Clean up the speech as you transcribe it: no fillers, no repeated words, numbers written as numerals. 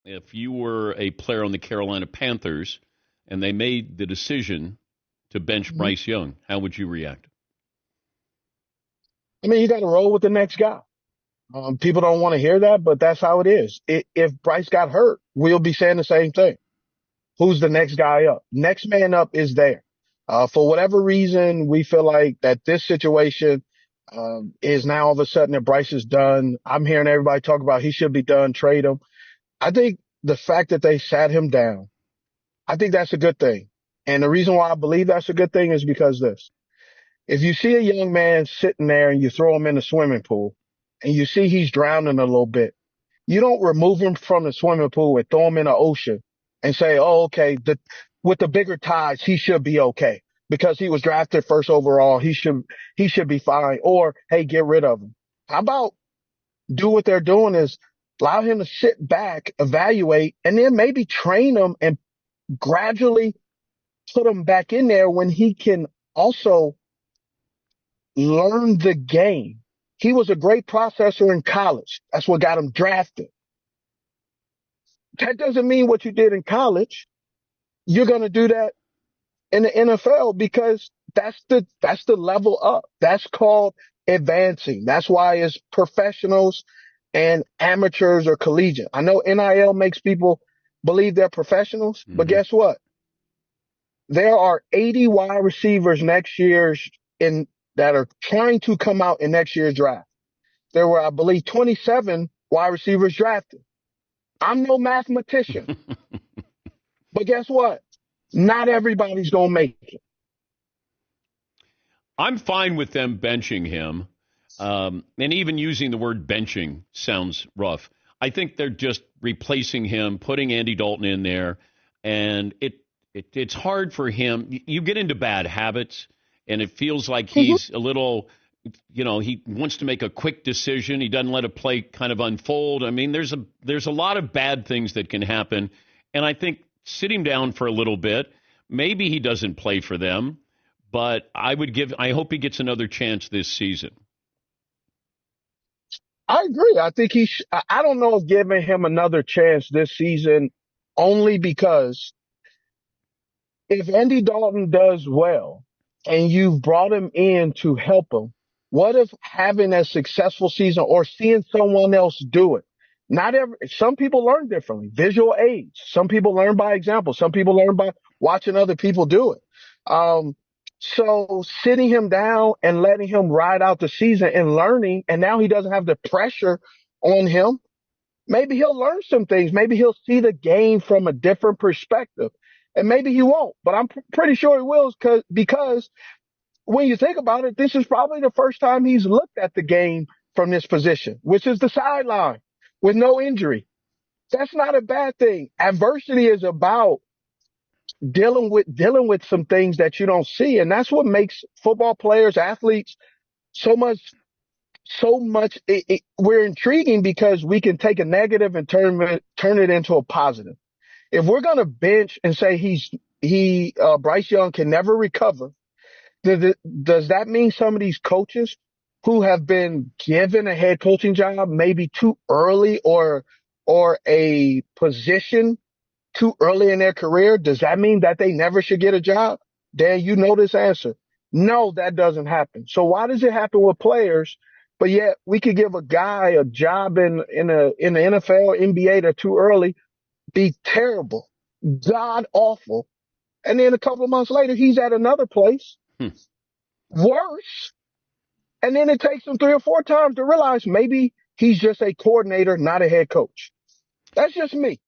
if you were a player on the Carolina Panthers and they made the decision to bench Mhm. Bryce Young, how would you react? I mean, you got to roll with the next guy. People don't want to hear that, but that's how it is. If Bryce got hurt, we'll be saying the same thing. Who's the next guy up? Next man up is there. For whatever reason, we feel like that this situation is now all of a sudden that Bryce is done. I'm hearing everybody talk about he should be done, trade him. I think the fact that they sat him down, I think that's a good thing. And the reason why I believe that's a good thing is because this. If you see a young man sitting there and you throw him in the swimming pool and you see he's drowning a little bit, you don't remove him from the swimming pool and throw him in the ocean and say, oh, okay, with the bigger tides, he should be okay because he was drafted first overall. He should be fine. Or, hey, get rid of him. How about do what they're doing is allow him to sit back, evaluate, and then maybe train him and gradually put him back in there when he can also learn the game. He was a great processor in college. That's what got him drafted. That doesn't mean what you did in college. You're going to do that in the NFL because that's the level up. That's called advancing. That's why it's professionals and amateurs or collegiate. I know NIL makes people believe they're professionals, but Hmm. guess what? There are 80 wide receivers next year's in that are trying to come out in next year's draft. There were, I believe, 27 wide receivers drafted. I'm no mathematician, but guess what? Not everybody's going to make it. I'm fine with them benching him. And even using the word benching sounds rough. I think they're just replacing him, putting Andy Dalton in there, and it's hard for him. You get into bad habits, and it feels like Mhm. he's a little, he wants to make a quick decision. He doesn't let a play kind of unfold. I mean, there's a lot of bad things that can happen, and I think sit him down for a little bit. Maybe he doesn't play for them, but I hope he gets another chance this season. I agree. I think I don't know if giving him another chance this season only because if Andy Dalton does well and you've brought him in to help him, what if having a successful season or seeing someone else do it? Some people learn differently. Visual aids. Some people learn by example. Some people learn by watching other people do it. Um, so sitting him down and letting him ride out the season and learning, and now he doesn't have the pressure on him. Maybe he'll learn some things. Maybe he'll see the game from a different perspective. And maybe he won't, but I'm pretty sure he will because when you think about it, this is probably the first time he's looked at the game from this position, which is the sideline with no injury. That's not a bad thing. Adversity is about dealing with some things that you don't see. And that's what makes football players, athletes we're intriguing because we can take a negative and turn it into a positive. If we're going to bench and say Bryce Young can never recover, does that mean some of these coaches who have been given a head coaching job maybe too early or a position too early in their career, does that mean that they never should get a job? Dan, you know this answer. No, that doesn't happen. So why does it happen with players? But yet we could give a guy a job in the NFL, NBA, that too early, be terrible, god awful, and then a couple of months later he's at another place Hmm. worse, and then it takes him 3 or 4 times to realize maybe he's just a coordinator, not a head coach. That's just me.